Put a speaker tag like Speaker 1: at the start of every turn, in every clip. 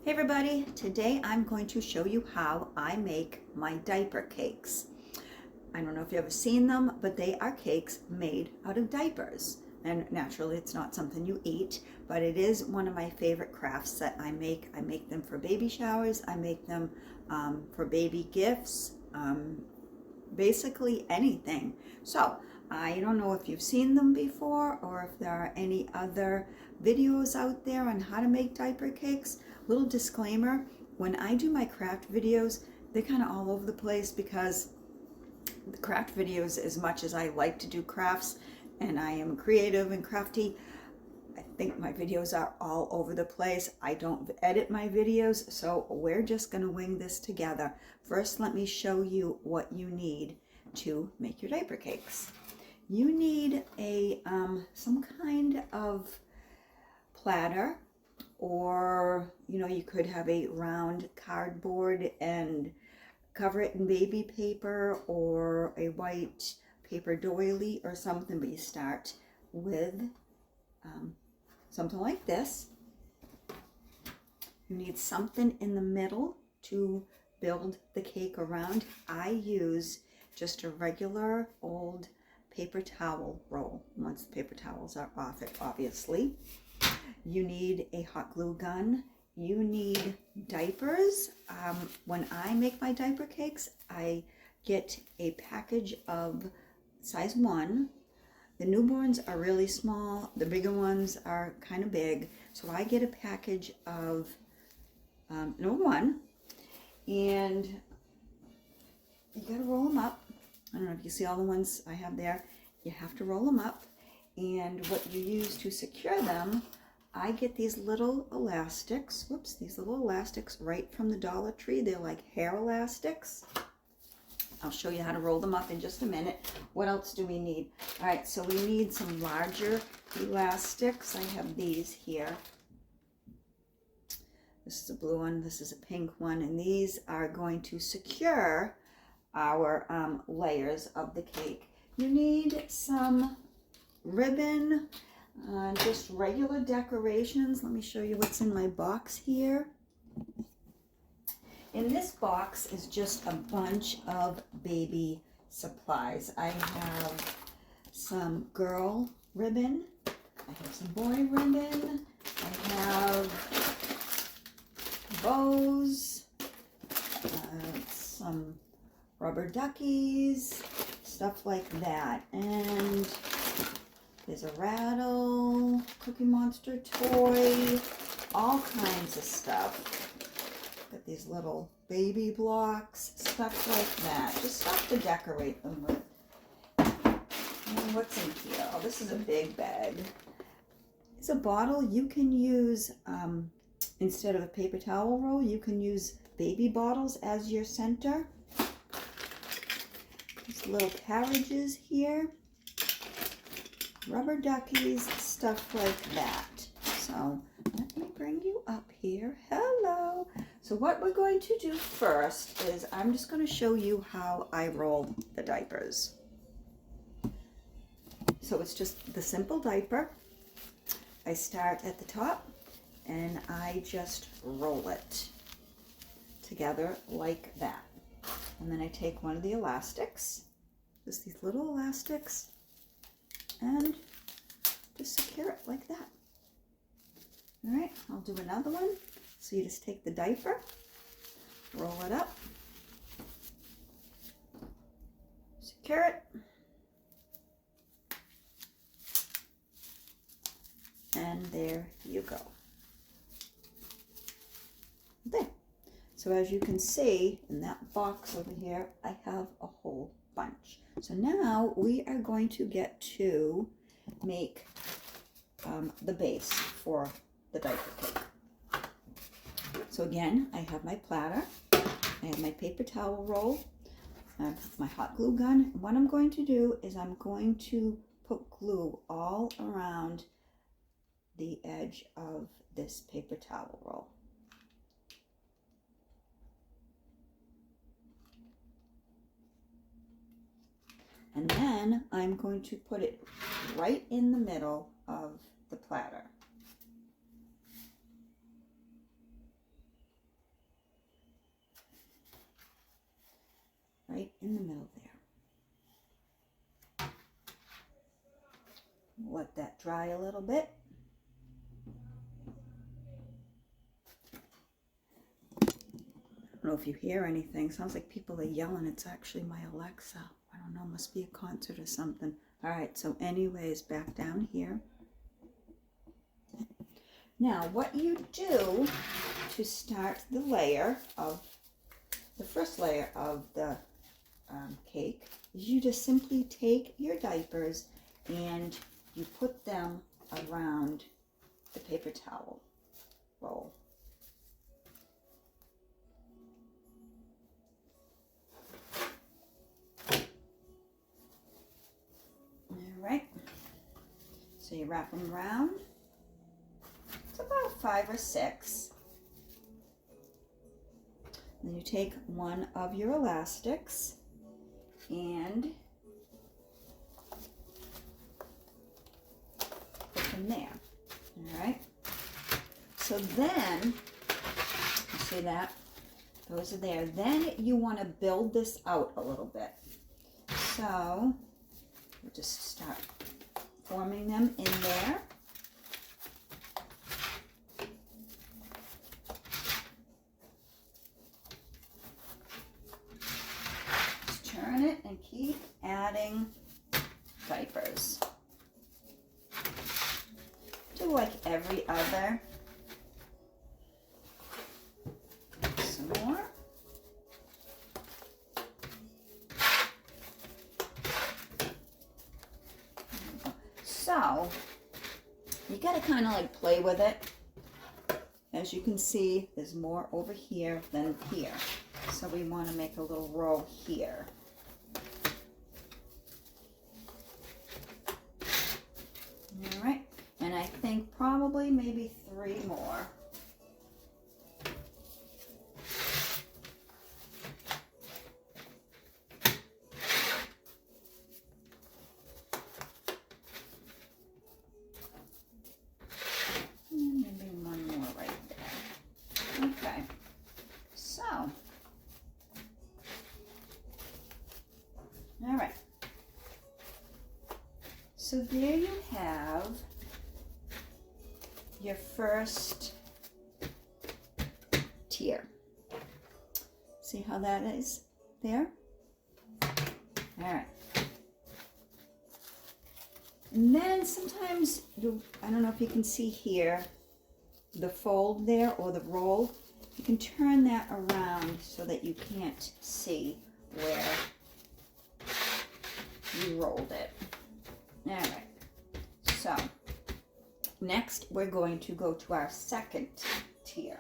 Speaker 1: Hey everybody, today I'm going to show you how I make my diaper cakes. I don't know if you've ever seen them, but they are cakes made out of diapers. And naturally it's not something you eat, but it is one of my favorite crafts that I make. I make them for baby showers, I make them for baby gifts, basically anything. So I don't know if you've seen them before or if there are any other videos out there on how to make diaper cakes. Little disclaimer, when I do my craft videos, they're kind of all over the place because the craft videos, as much as I like to do crafts and I am creative and crafty, I think my videos are all over the place. I don't edit my videos, so we're just going to wing this together. First, let me show you what you need to make your diaper cakes. You need a some kind of platter, or you could have a round cardboard and cover it in baby paper or a white paper doily or something, but you start with something like this. You need something in the middle to build the cake around. I use just a regular old paper towel roll, once the paper towels are off it, obviously. You need a hot glue gun. You need diapers. When I make my diaper cakes, I get a package of size 1. The newborns are really small. The bigger ones are kind of big. So I get a package of number 1. And you gotta roll them up. I don't know if you see all the ones I have there. You have to roll them up. And what you use to secure them, I get these little elastics. Whoops, these little elastics right from the Dollar Tree. They're like hair elastics. I'll show you how to roll them up in just a minute. What else do we need? All right, so we need some larger elastics. I have these here. This is a blue one, this is a pink one, and these are going to secure our layers of the cake. You need some ribbon, just regular decorations. Let me show you what's in my box here. In this box is just a bunch of baby supplies. I have some girl ribbon, I have some boy ribbon, I have bows, some rubber duckies, stuff like that. And there's a rattle, Cookie Monster toy, all kinds of stuff. Got these little baby blocks, stuff like that. Just stuff to decorate them with. And what's in here? Oh, this is a big bag. It's a bottle. You can use, instead of a paper towel roll, you can use baby bottles as your center. These little carriages here. Rubber duckies, stuff like that. So let me bring you up here. Hello. So what we're going to do first is I'm just going to show you how I roll the diapers. So it's just the simple diaper. I start at the top and I just roll it together like that. And then I take one of the elastics, just these little elastics, and just secure it like that. All right, I'll do another one. So you just take the diaper, roll it up, secure it, and there you go. There. So as you can see in that box over here, I have a whole bunch. So now we are going to get to make the base for the diaper cake. So again, I have my platter, I have my paper towel roll, I have my hot glue gun. What I'm going to do is I'm going to put glue all around the edge of this paper towel roll. And then I'm going to put it right in the middle of the platter. right in the middle there. Let that dry a little bit. I don't know if you hear anything. Sounds like people are yelling. It's actually my Alexa. I don't know, must be a concert or something. All right, so anyways, back down here. Now, what you do to start the first layer of the cake, is you just simply take your diapers and you put them around the paper towel roll. All right, so you wrap them around. It's about 5 or 6. Then you take one of your elastics and put them there. All right. So then, you see that? Those are there. Then you want to build this out a little bit. So we'll just start forming them in there. Turn it and keep adding diapers. Do like every other. Some more. So you gotta kind of like play with it. As you can see, there's more over here than here. So we want to make a little row here. All right, and I think probably maybe 3 more. And maybe 1 more right there. Okay, so, all right. So there you have your first tier. See how that is there? All right. And then sometimes, I don't know if you can see here, the fold there or the roll, you can turn that around so that you can't see where you rolled it. All right, so next we're going to go to our second tier.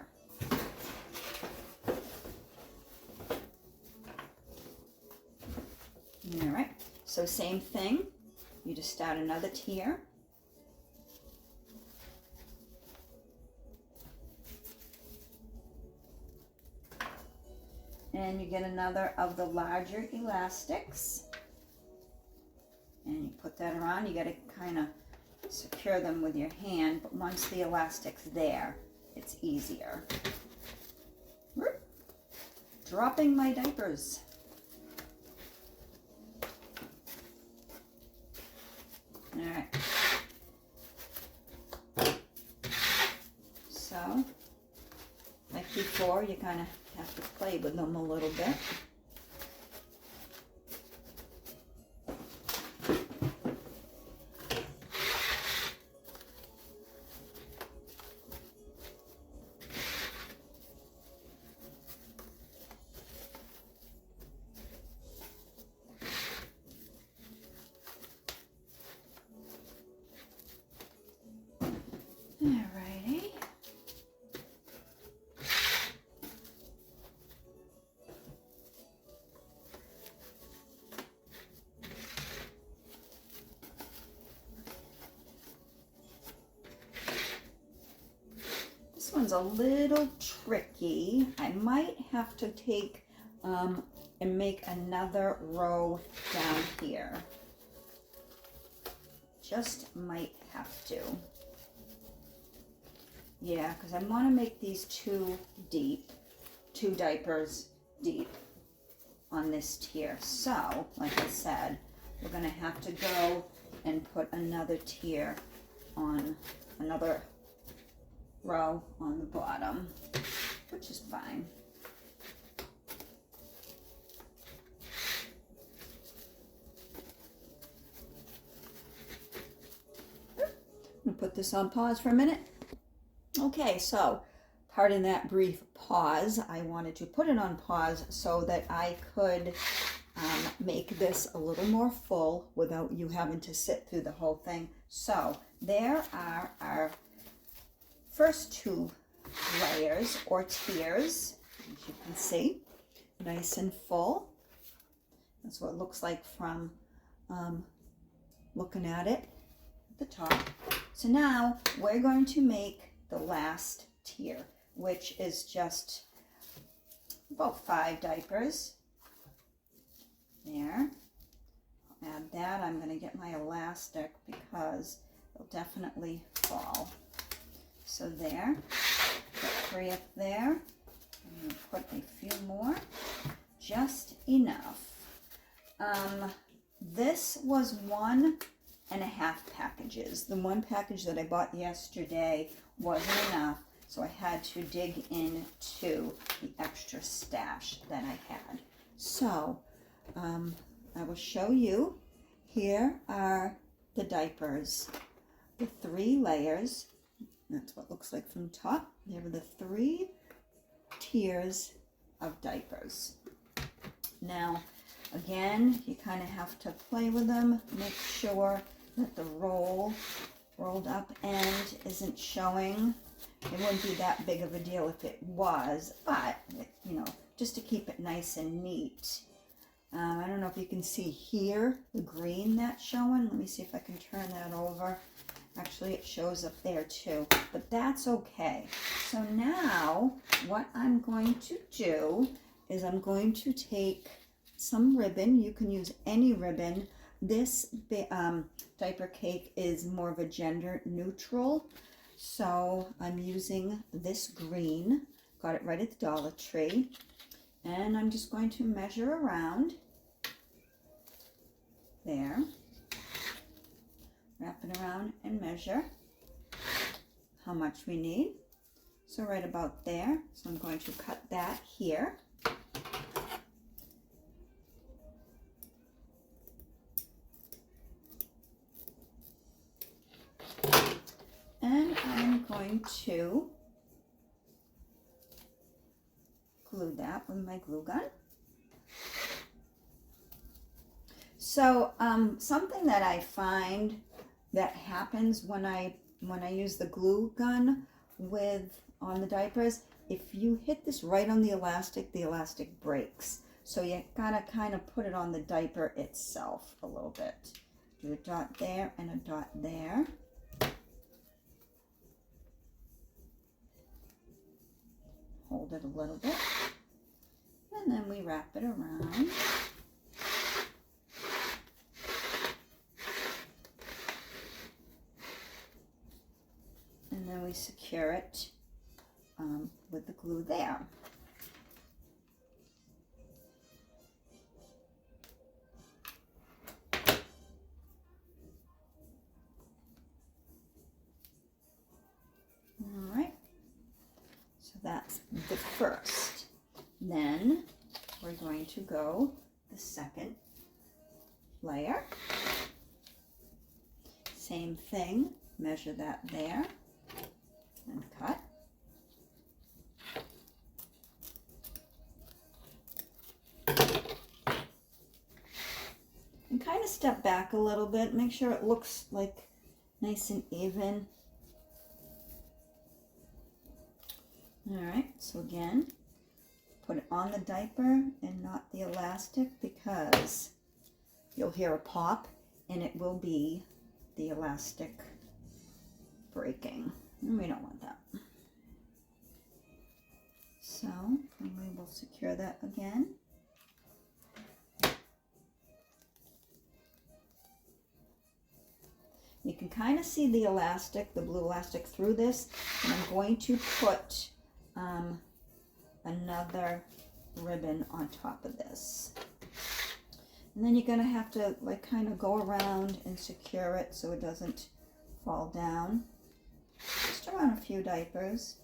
Speaker 1: All right, so same thing, you just start another tier. And you get another of the larger elastics. And you put that around. You got to kind of secure them with your hand, but once the elastic's there, it's easier. Dropping my diapers. All right. So, like before, you kind of have to play with them a little bit. Alrighty. This one's a little tricky. I might have to take and make another row down here. Just might have to. Yeah, because I want to make these 2 deep, 2 diapers deep. on this tier. So, like I said, we're gonna have to go and put another tier on another row on the bottom, which is fine. I'm gonna put this on pause for a minute. Okay, so pardon that brief pause. I wanted to put it on pause so that I could make this a little more full without you having to sit through the whole thing. So there are our first two layers or tiers, as you can see, nice and full. That's what it looks like from looking at it at the top. So now we're going to make the last tier, which is just about 5 diapers. There. I'll add that. I'm going to get my elastic because it'll definitely fall. So there. Put 3 up there. I'm going to put a few more. Just enough. This was 1.5 packages. The one package that I bought yesterday wasn't enough, so I had to dig into the extra stash that I had. So I will show you. Here are the diapers, the 3 layers. That's what it looks like from the top. There are the 3 tiers of diapers. Now, again, you kind of have to play with them. Make sure that the rolled up end isn't showing. It wouldn't be that big of a deal if it was, but, you know, just to keep it nice and neat. I don't know if you can see here, the green that's showing. Let me see if I can turn that over. Actually, it shows up there too, but that's okay. So now what I'm going to do is I'm going to take some ribbon. You can use any ribbon. This diaper cake is more of a gender neutral, so I'm using this green. Got it right at the Dollar Tree. And I'm just going to measure around there. Wrap it around and measure how much we need. So right about there. So I'm going to cut that here. And I'm going to glue that with my glue gun. So something that I find that happens when I use the glue gun on the diapers, if you hit this right on the elastic breaks. So you gotta kind of put it on the diaper itself a little bit. Do a dot there and a dot there. Hold it a little bit, and then we wrap it around. And then we secure it with the glue there. All right. So that's the first. Then we're going to go the second layer. Same thing, measure that there and cut. And kind of step back a little bit, make sure it looks like nice and even. All right, so again, put it on the diaper and not the elastic because you'll hear a pop and it will be the elastic breaking. And we don't want that. So, and we will secure that again. You can kind of see the elastic, the blue elastic through this, and I'm going to put another ribbon on top of this. And then you're going to have to like kind of go around and secure it so it doesn't fall down. Just around a few diapers.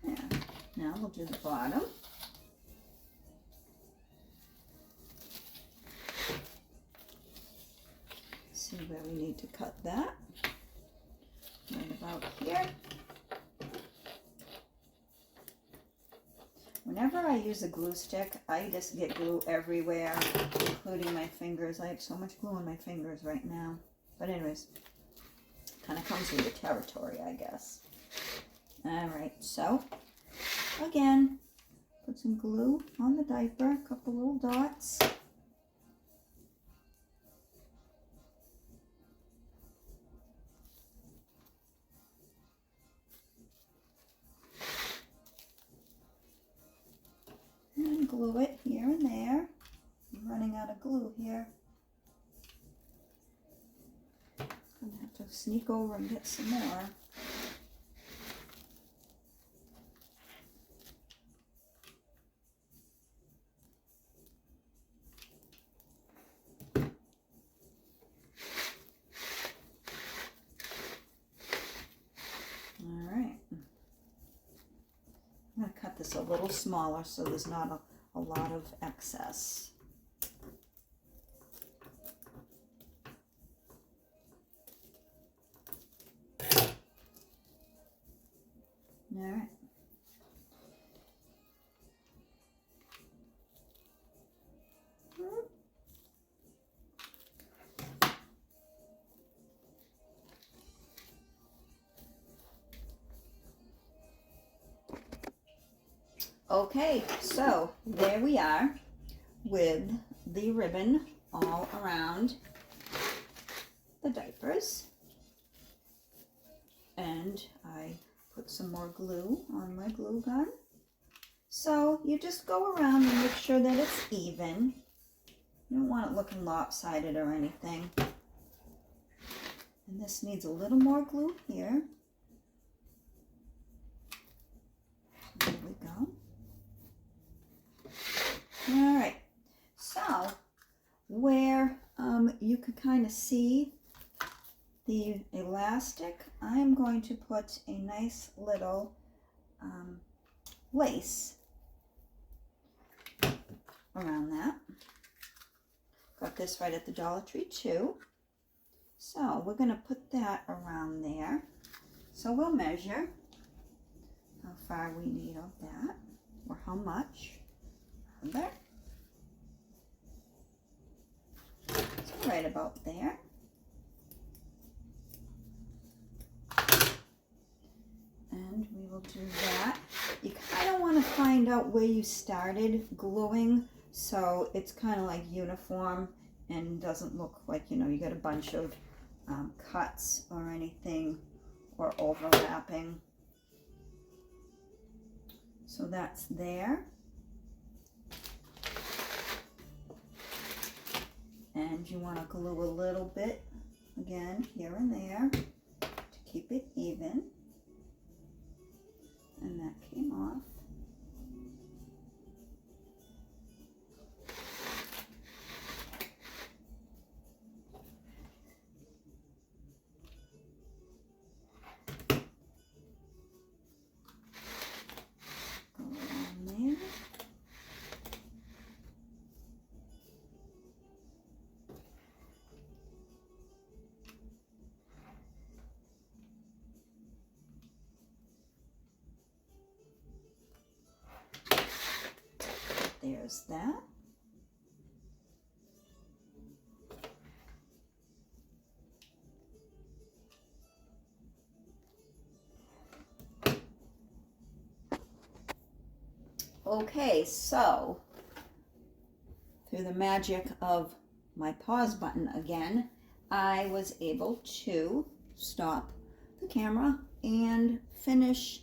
Speaker 1: Yeah. Now we'll do the bottom. See where we need to cut that. Right about here. Whenever I use a glue stick, I just get glue everywhere, including my fingers. I have so much glue on my fingers right now. But anyways, kind of comes with the territory, I guess. All right, so again, put some glue on the diaper, a couple little dots. And glue it here and there. I'm running out of glue here. I'm gonna have to sneak over and get some more. I'm going to cut this a little smaller so there's not a lot of excess. All right. Okay, so there we are with the ribbon all around the diapers. And I put some more glue on my glue gun. So you just go around and make sure that it's even. You don't want it looking lopsided or anything. And this needs a little more glue here. There we go. All right, so where you could kind of see the elastic, I'm going to put a nice little lace around that. Got this right at the Dollar Tree too. So we're going to put that around there. So we'll measure how far we need of that, or how much. There. So right about there. And we will do that. You kind of want to find out where you started gluing so it's kind of like uniform and doesn't look like, you know, you got a bunch of cuts or anything or overlapping. So that's there. And you want to glue a little bit, again, here and there to keep it even. And that came off. Go around there. There's that. Okay, so through the magic of my pause button again, I was able to stop the camera and finish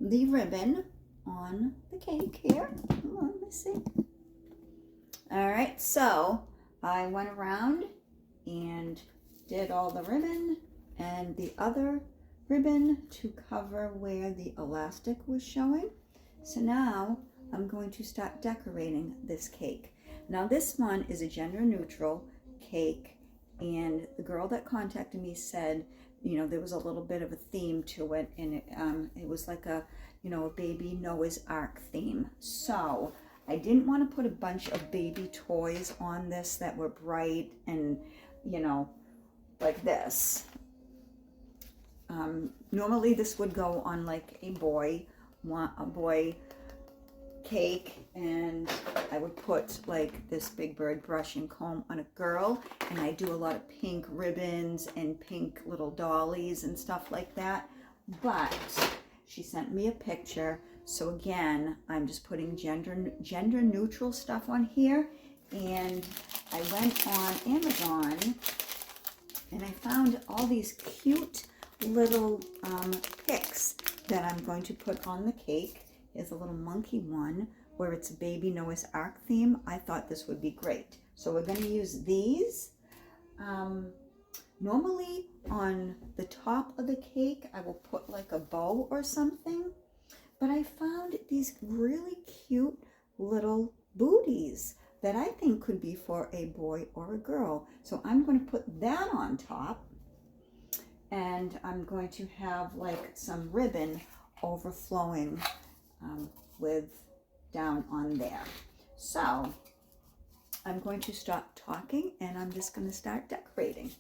Speaker 1: the ribbon on the cake here. Come on, let me see. All right, so I went around and did all the ribbon, and the other ribbon to cover where the elastic was showing. So now I'm going to start decorating this cake. Now this one is a gender neutral cake, and the girl that contacted me said, you know, there was a little bit of a theme to it, and it was like a, you know, a baby Noah's Ark theme. So I didn't want to put a bunch of baby toys on this that were bright and, you know, like this. Normally this would go on like a boy cake, and I would put like this big bird brush and comb on a girl, and I do a lot of pink ribbons and pink little dollies and stuff like that. But she sent me a picture, so again, I'm just putting gender neutral stuff on here. And I went on Amazon and I found all these cute little pics that I'm going to put on the cake. Here's a little monkey one where it's a baby Noah's Ark theme. I thought this would be great. So we're going to use these. Normally on the top of the cake, I will put like a bow or something. But I found these really cute little booties that I think could be for a boy or a girl. So I'm going to put that on top. And I'm going to have like some ribbon overflowing with down on there. So I'm going to stop talking and I'm just going to start decorating.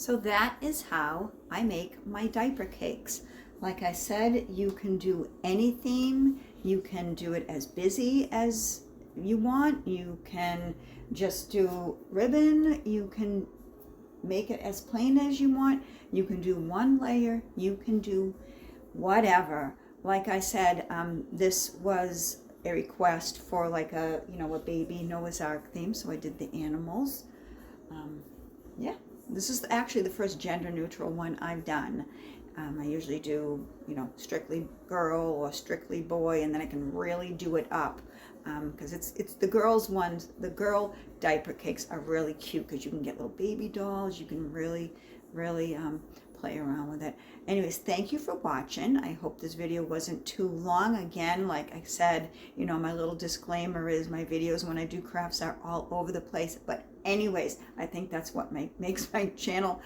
Speaker 1: So that is how I make my diaper cakes. Like I said, you can do any theme. You can do it as busy as you want. You can just do ribbon. You can make it as plain as you want. You can do one layer. You can do whatever. Like I said, this was a request for like a baby Noah's Ark theme, so I did the animals. Yeah, this is actually the first gender neutral one I've done. I usually do strictly girl or strictly boy, and then I can really do it up because it's the girls ones. The girl diaper cakes are really cute because you can get little baby dolls. You can really play around with it. Anyways, thank you for watching. I hope this video wasn't too long. Again, like I said, my little disclaimer is my videos when I do crafts are all over the place. But anyways, I think that's what makes my channel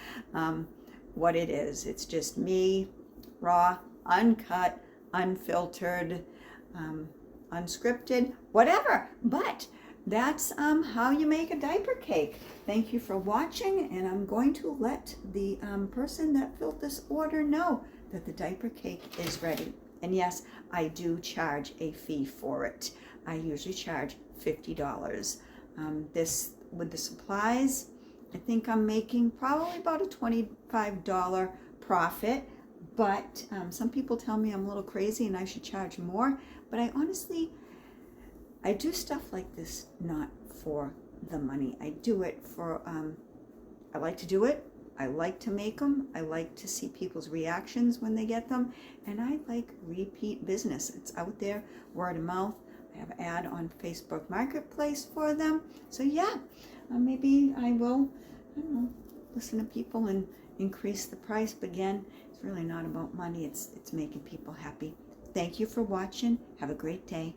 Speaker 1: what it is. It's just me, raw, uncut, unfiltered, unscripted, whatever. But that's how you make a diaper cake. Thank you for watching, and I'm going to let the person that filled this order know that the diaper cake is ready. And yes, I do charge a fee for it. I usually charge $50. This, with the supplies, I think I'm making probably about a $25 profit. But some people tell me I'm a little crazy and I should charge more. But I honestly, I do stuff like this not for the money. I do it for, I like to do it. I like to make them. I like to see people's reactions when they get them. And I like repeat business. It's out there, word of mouth. I have an ad on Facebook Marketplace for them. So yeah, maybe I will, I don't know, listen to people and increase the price. But again, it's really not about money. It's making people happy. Thank you for watching. Have a great day.